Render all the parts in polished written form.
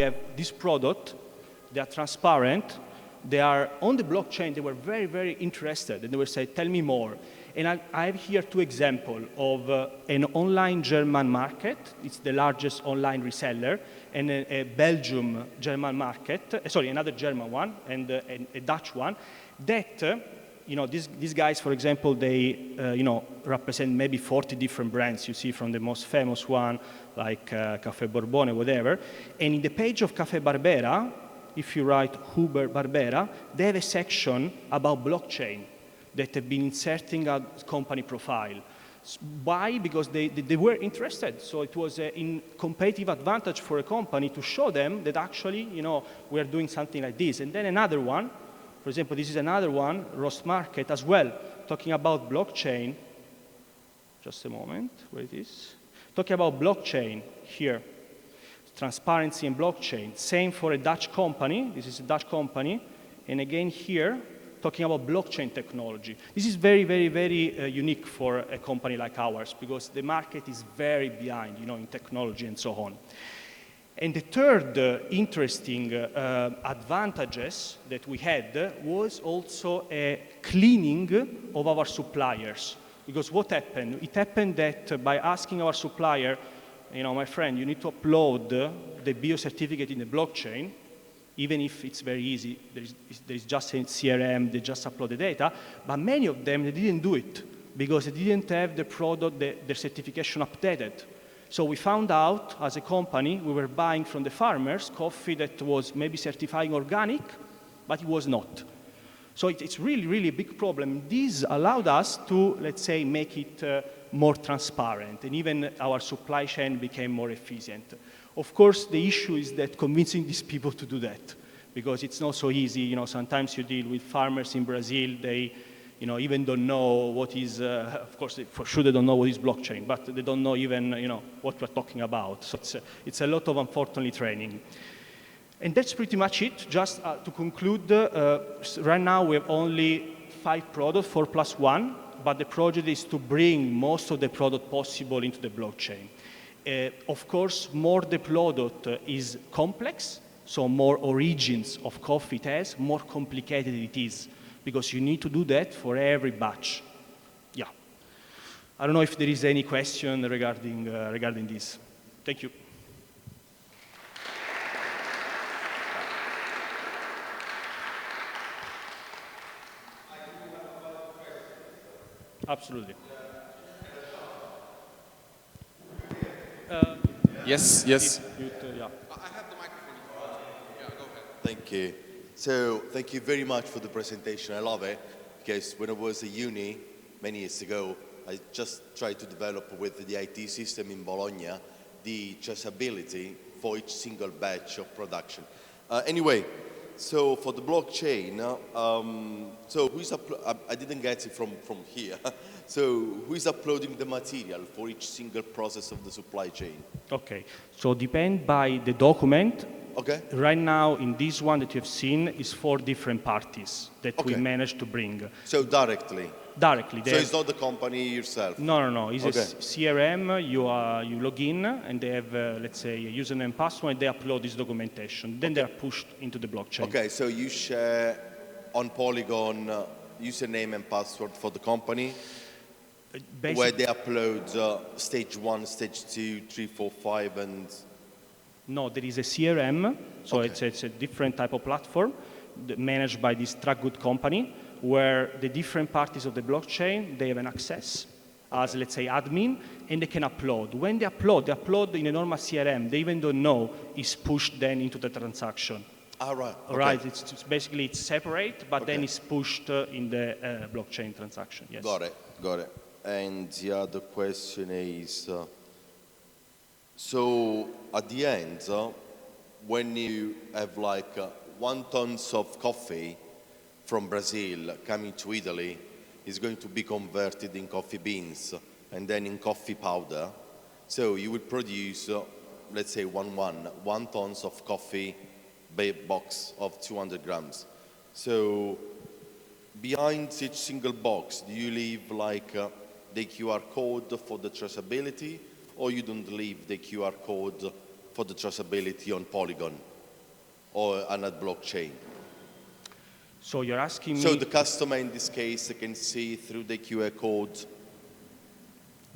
have this product, they are transparent, they are on the blockchain, they were very, very interested, and they were saying, tell me more. And I have here 2 examples of an online German market, it's the largest online reseller, and a Belgium German market, sorry, another German one, and a Dutch one, that, these guys, for example, they, represent maybe 40 different brands. You see from the most famous one, like Caffè Borbone, whatever. And in the page of Caffè Barbera, if you write Uber Barbera, they have a section about blockchain that have been inserting a company profile. Why? Because they were interested. So it was a competitive advantage for a company to show them that actually, we are doing something like this. And then another one, for example, this is another one, Roast Market as well, talking about blockchain. Just a moment, where it is? Talking about blockchain here. Transparency and blockchain. Same for a Dutch company. This is a Dutch company. And again here, talking about blockchain technology. This is very, very, very unique for a company like ours because the market is very behind, in technology and so on. And the third interesting advantages that we had was also a cleaning of our suppliers. Because what happened? It happened that by asking our supplier, my friend, you need to upload the bio-certificate in the blockchain, even if it's very easy, there's just a CRM, they just upload the data, but many of them, they didn't do it because they didn't have the product, their certification updated. So we found out, as a company, we were buying from the farmers coffee that was maybe certifying organic, but it was not. So it's really, really a big problem. This allowed us to, let's say, make it more transparent, and even our supply chain became more efficient. Of course, the issue is that convincing these people to do that, because it's not so easy. Sometimes you deal with farmers in Brazil, they even don't know what is, of course, for sure they don't know what is blockchain, but they don't know even, what we're talking about. So it's a lot of, unfortunately, training. And that's pretty much it. Just to conclude, right now we have only 5 products, 4+1, but the project is to bring most of the product possible into the blockchain. Of course, more the product is complex, so more origins of coffee it has, more complicated it is, because you need to do that for every batch. Yeah. I don't know if there is any question regarding this. Thank you. Absolutely. Yes, yes. Yeah. I have the microphone. Yeah, go ahead. Thank you. So, thank you very much for the presentation. I love it, because when I was at uni many years ago, I just tried to develop with the IT system in Bologna the traceability for each single batch of production. Anyway, so for the blockchain, so I didn't get it from here. So who is uploading the material for each single process of the supply chain? Okay, so depend by the document. Okay. Right now, in this one that you have seen, is 4 different parties that we managed to bring. So directly? Directly. So it's not the company yourself? No. It's a CRM, you log in, and they have, let's say, a username and password, and they upload this documentation. Then they are pushed into the blockchain. Okay, so you share on Polygon username and password for the company, where they upload stage 1, stage 2, 3, 4, 5, and... No, there is a CRM, so it's a different type of platform managed by this Trackgood company, where the different parties of the blockchain, they have an access as, let's say, admin, and they can upload. When they upload in a normal CRM, they even don't know it's pushed then into the transaction. Right. Right, it's basically it's separate, but then it's pushed in the blockchain transaction, yes. Got it. And the other question is, so at the end, when you have like 1 ton of coffee from Brazil coming to Italy, is going to be converted in coffee beans and then in coffee powder. So you will produce, let's say 1 ton of coffee box of 200 grams. So behind each single box, do you leave like the QR code for the traceability, or you don't leave the QR code for the traceability on Polygon? or on a blockchain? So you're asking me... So the customer in this case can see through the QR code.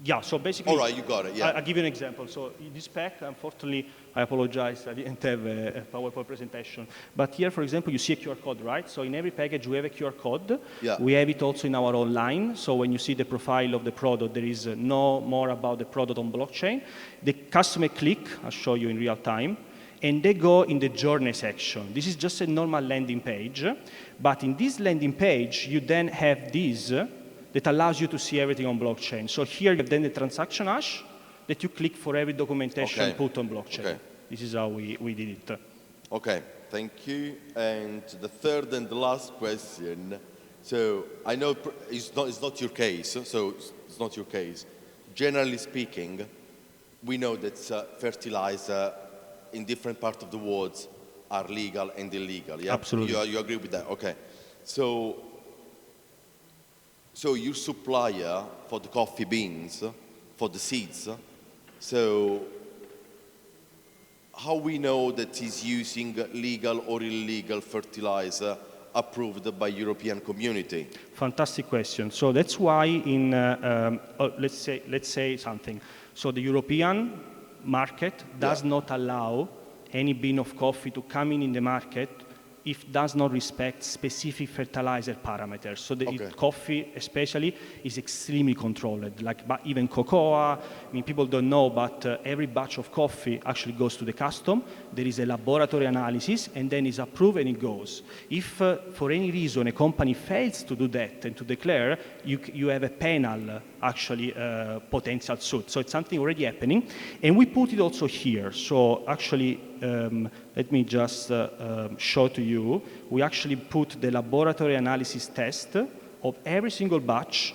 Yeah, so basically... All right, you got it, yeah. I'll give you an example. So in this pack, unfortunately, I apologize, I didn't have a PowerPoint presentation. But here, for example, you see a QR code, right? So in every package, we have a QR code. Yeah. We have it also in our online. So when you see the profile of the product, there is no more about the product on blockchain. The customer click, I'll show you in real time, and they go in the journey section. This is just a normal landing page. But in this landing page, you then have this that allows you to see everything on blockchain. So here you have then the transaction hash that you click for every documentation put on blockchain. Okay. This is how we did it. Okay, thank you. And the third and the last question. So I know it's not your case, so it's not your case. Generally speaking, we know that fertilizer in different parts of the world are legal and illegal, yeah? Absolutely. You agree with that? Okay. So your supplier for the coffee beans, for the seeds, so how we know that he's using legal or illegal fertilizer approved by European community? Fantastic question. So that's why in, let's say something. So the European market does not allow any bean of coffee to come in the market if it does not respect specific fertilizer parameters. So the coffee especially is extremely controlled, but even cocoa. I mean, people don't know, but every batch of coffee actually goes to the custom. There is a laboratory analysis, and then is approved and it goes. If for any reason a company fails to do that and to declare, you have a penal actually potential suit. So it's something already happening. And we put it also here. So actually, let me just show to you. We actually put the laboratory analysis test of every single batch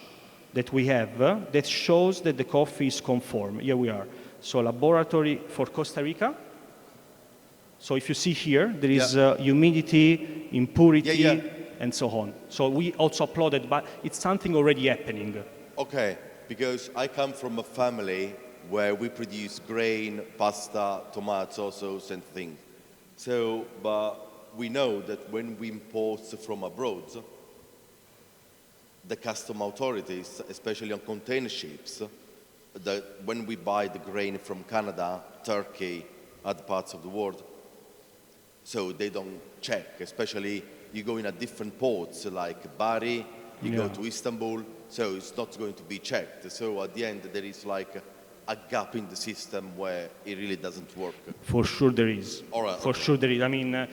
that we have that shows that the coffee is conform. Here we are. So laboratory for Costa Rica. So if you see here, there is humidity, impurity, and so on. So we also uploaded, but it's something already happening. Okay, because I come from a family where we produce grain, pasta, tomato sauce, and things. So, but we know that when we import from abroad, the custom authorities, especially on container ships, that when we buy the grain from Canada, Turkey, other parts of the world, so they don't check, especially you go in a different ports like Bari, you go to Istanbul, so it's not going to be checked. So at the end, there is like a gap in the system where it really doesn't work. For sure there is. All right, For sure there is. I mean,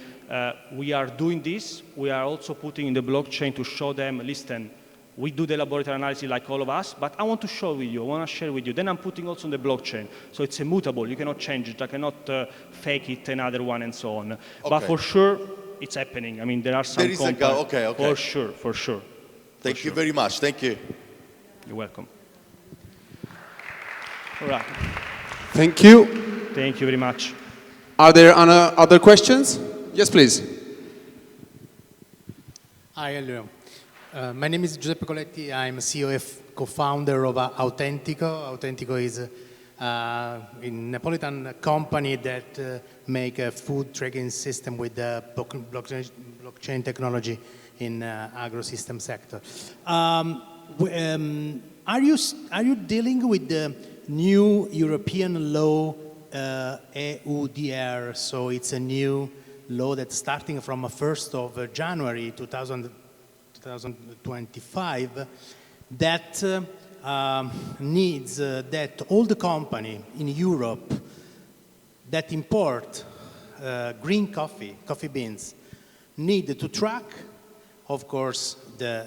we are doing this. We are also putting in the blockchain to show them, listen, we do the laboratory analysis like all of us, but I want to show with you, I want to share with you. Then I'm putting also on the blockchain. So it's immutable. You cannot change it. I cannot fake it, another one, and so on. But for sure, it's happening. I mean, there are some companies. For sure, for sure. Thank you very much. Thank you. You're welcome. All right. Thank you. Thank you very much. Are there other questions? Yes, please. Hi, Elio. My name is Giuseppe Coletti. I'm CEO and co-founder of Autentico. Autentico is a Neapolitan company that make a food tracking system with blockchain technology in agro-system sector. Are you dealing with the new European law, EUDR? So it's a new law that's starting from 1st of January 2025 that needs that all the company in Europe that import green coffee beans, need to track, of course, the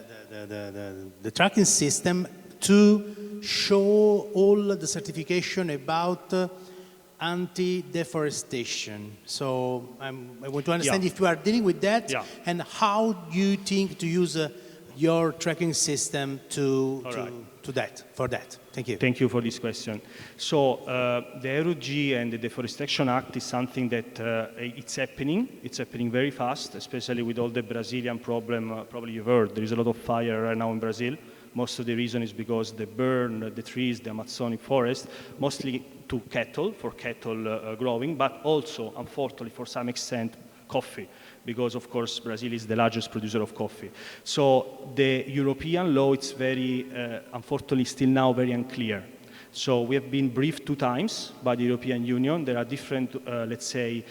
tracking system to show all the certification about anti-deforestation. So I want to understand if you are dealing with that and how you think to use your tracking system for that. Thank you. Thank you for this question. So the ROG and the Deforestation Act is something that it's happening. It's happening very fast, especially with all the Brazilian problem. Probably you've heard there is a lot of fire right now in Brazil. Most of the reason is because they burn the trees, the Amazonic forest, mostly to cattle, for cattle growing, but also, unfortunately, for some extent, coffee, because of course Brazil is the largest producer of coffee. So the European law is very, unfortunately, still now very unclear. So we have been briefed 2 times by the European Union. There are different, let's say,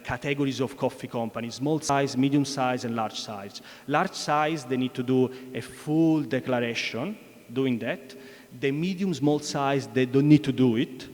categories of coffee companies: small size, medium size, and large size. Large size, they need to do a full declaration doing that. The medium, small size, they don't need to do it.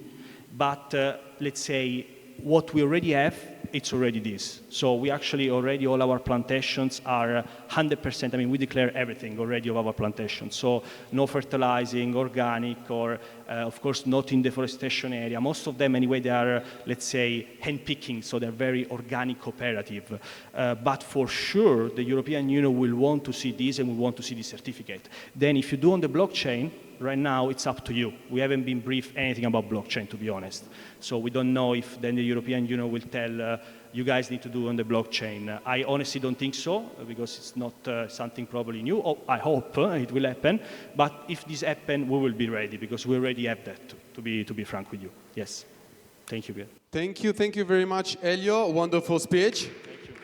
But let's say what we already have, it's already this. So we actually already, all our plantations are 100%, I mean, we declare everything already of our plantations. So no fertilizing, organic, or of course not in deforestation area. Most of them anyway, they are, let's say, hand picking, so they're very organic cooperative. But for sure, the European Union will want to see this and we want to see this certificate. Then if you do on the blockchain, right now it's up to you. We haven't been briefed anything about blockchain, to be honest. So we don't know if then the European Union will tell you guys need to do on the blockchain. I honestly don't think so, because it's not something probably new. Oh, I hope it will happen. But if this happens, we will be ready, because we already have that, to be frank with you. Yes. Thank you, Bill. Thank you very much, Elio. Wonderful speech. Thank you.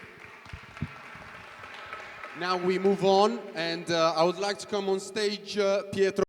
Now we move on, and I would like to come on stage Pietro.